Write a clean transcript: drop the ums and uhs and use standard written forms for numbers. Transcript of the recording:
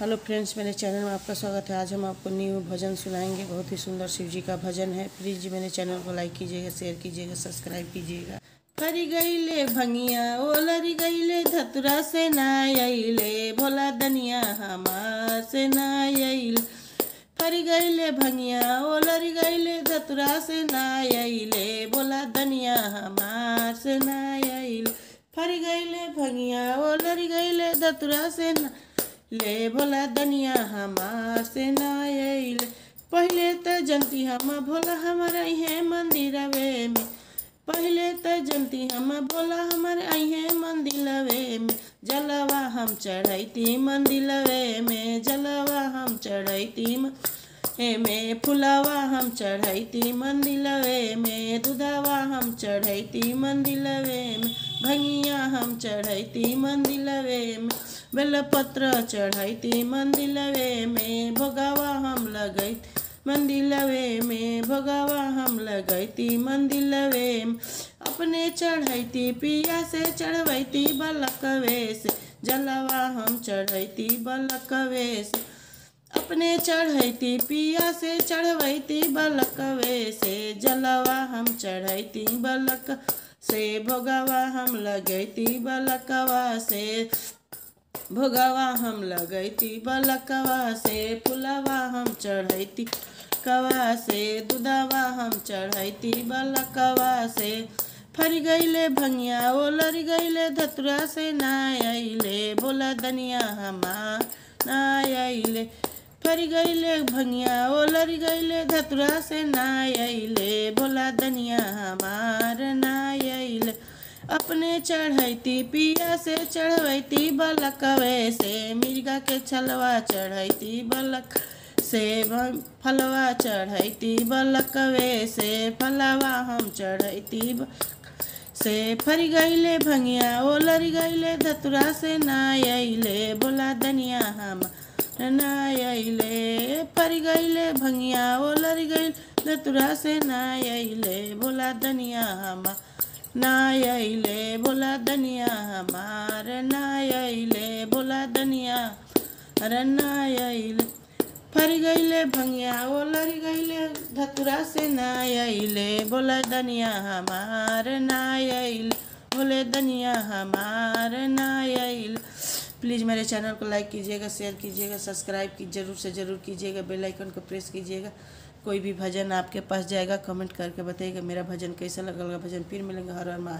Hello friends, मेरे channel में आपका स्वागत है। आज हम आपको न्यू भजन सुनाएंगे। बहुत ही सुंदर शिव जी का भजन है। प्लीज़ मेरे चैनल को लाइक कीजिएगा, शेयर कीजिएगा, सब्सक्राइब कीजिएगा। फरी गईले भंगिया ओ लरी गईले धतुरा से ना आइले, भोला दनिया हमार से ना आइले। फरी गईले भंगिया ओ लरी गईले धतुरा से ना आइले, भोला दनिया हमार से ना आइले। फरी गईले भंगिया ओ लरी गईले धतुरा से ना ले, भोला दनिया हमार से ना आइले। पहले त जनती हम भोला हमारा है मंदिरवे में, पहले त जनती हम भोला हमारे है मंदिरवे में। जलवा हम चढ़ैती मंदिरवे में, जलवा हम चढ़ैती में, फुलवा हम चढ़ैती मंदिरवे में, दूधवा हम चढ़ैती मंदिरवे में, भंगिया हम चढ़ैती मंदिरवे में, बेलपत्र चढ़ैती मंदिरवे में, भोगावा हम लगैती मंदिरवे में, भोगावा हम लगैती मंदिरवे में। अपने चढ़ैती पिया से चढ़वैती बलकवे से, जलवा हम चढ़ैती बलकवे से। अपने चढ़ैती पिया से चढ़वैती बलकवे से, जलवा हम चढ़ैती बलक से, भोगावा हम लगैती बलकवा से, भोगावा हम लगैती बलकवा से, फुलवा हम चढ़ैती कवा से, दूधवा हम चढ़ैती बलकवा से। फरी गईले भंगिया ओ लरी गईले धतुरा से ना आइले, भोला दनिया हमार ना आइले। फरी गईले भंगिया ओ लरी गईले धतुरा से ना आइले, भोला दनिया हमार ना आइले। अपने चढ़ैती पिया से चढ़वैती बलकवे से, मिर्गा के छलवा चढ़ैती बलक से, फलवा चढ़ैती बलकवे से, फलवा हम चढ़ैती से। फरी गईले भंगिया ओ लरी गईले धतुरा से ना आइले, भोला दनिया हम ना आइले। फरी गईले भंगिया ओ लरी गईले धतुरा से ना आइले, भोला दनिया हम ना आइले, भोला दनिया हमार ना आइले, भोला दनिया हर ना आइले। फरी गईले भंगिया ओ लरी गईले धतुरा से ना आइले, भोला दनिया हमार ना आइले, भोले दनिया हमार ना आइले। प्लीज़ मेरे चैनल को लाइक कीजिएगा, शेयर कीजिएगा, सब्सक्राइब की जरूर से ज़रूर कीजिएगा, बेल आइकन को प्रेस कीजिएगा। कोई भी भजन आपके पास जाएगा कमेंट करके बताइएगा मेरा भजन कैसा लगा। भजन फिर मिलेंगे। हर हर महादेव।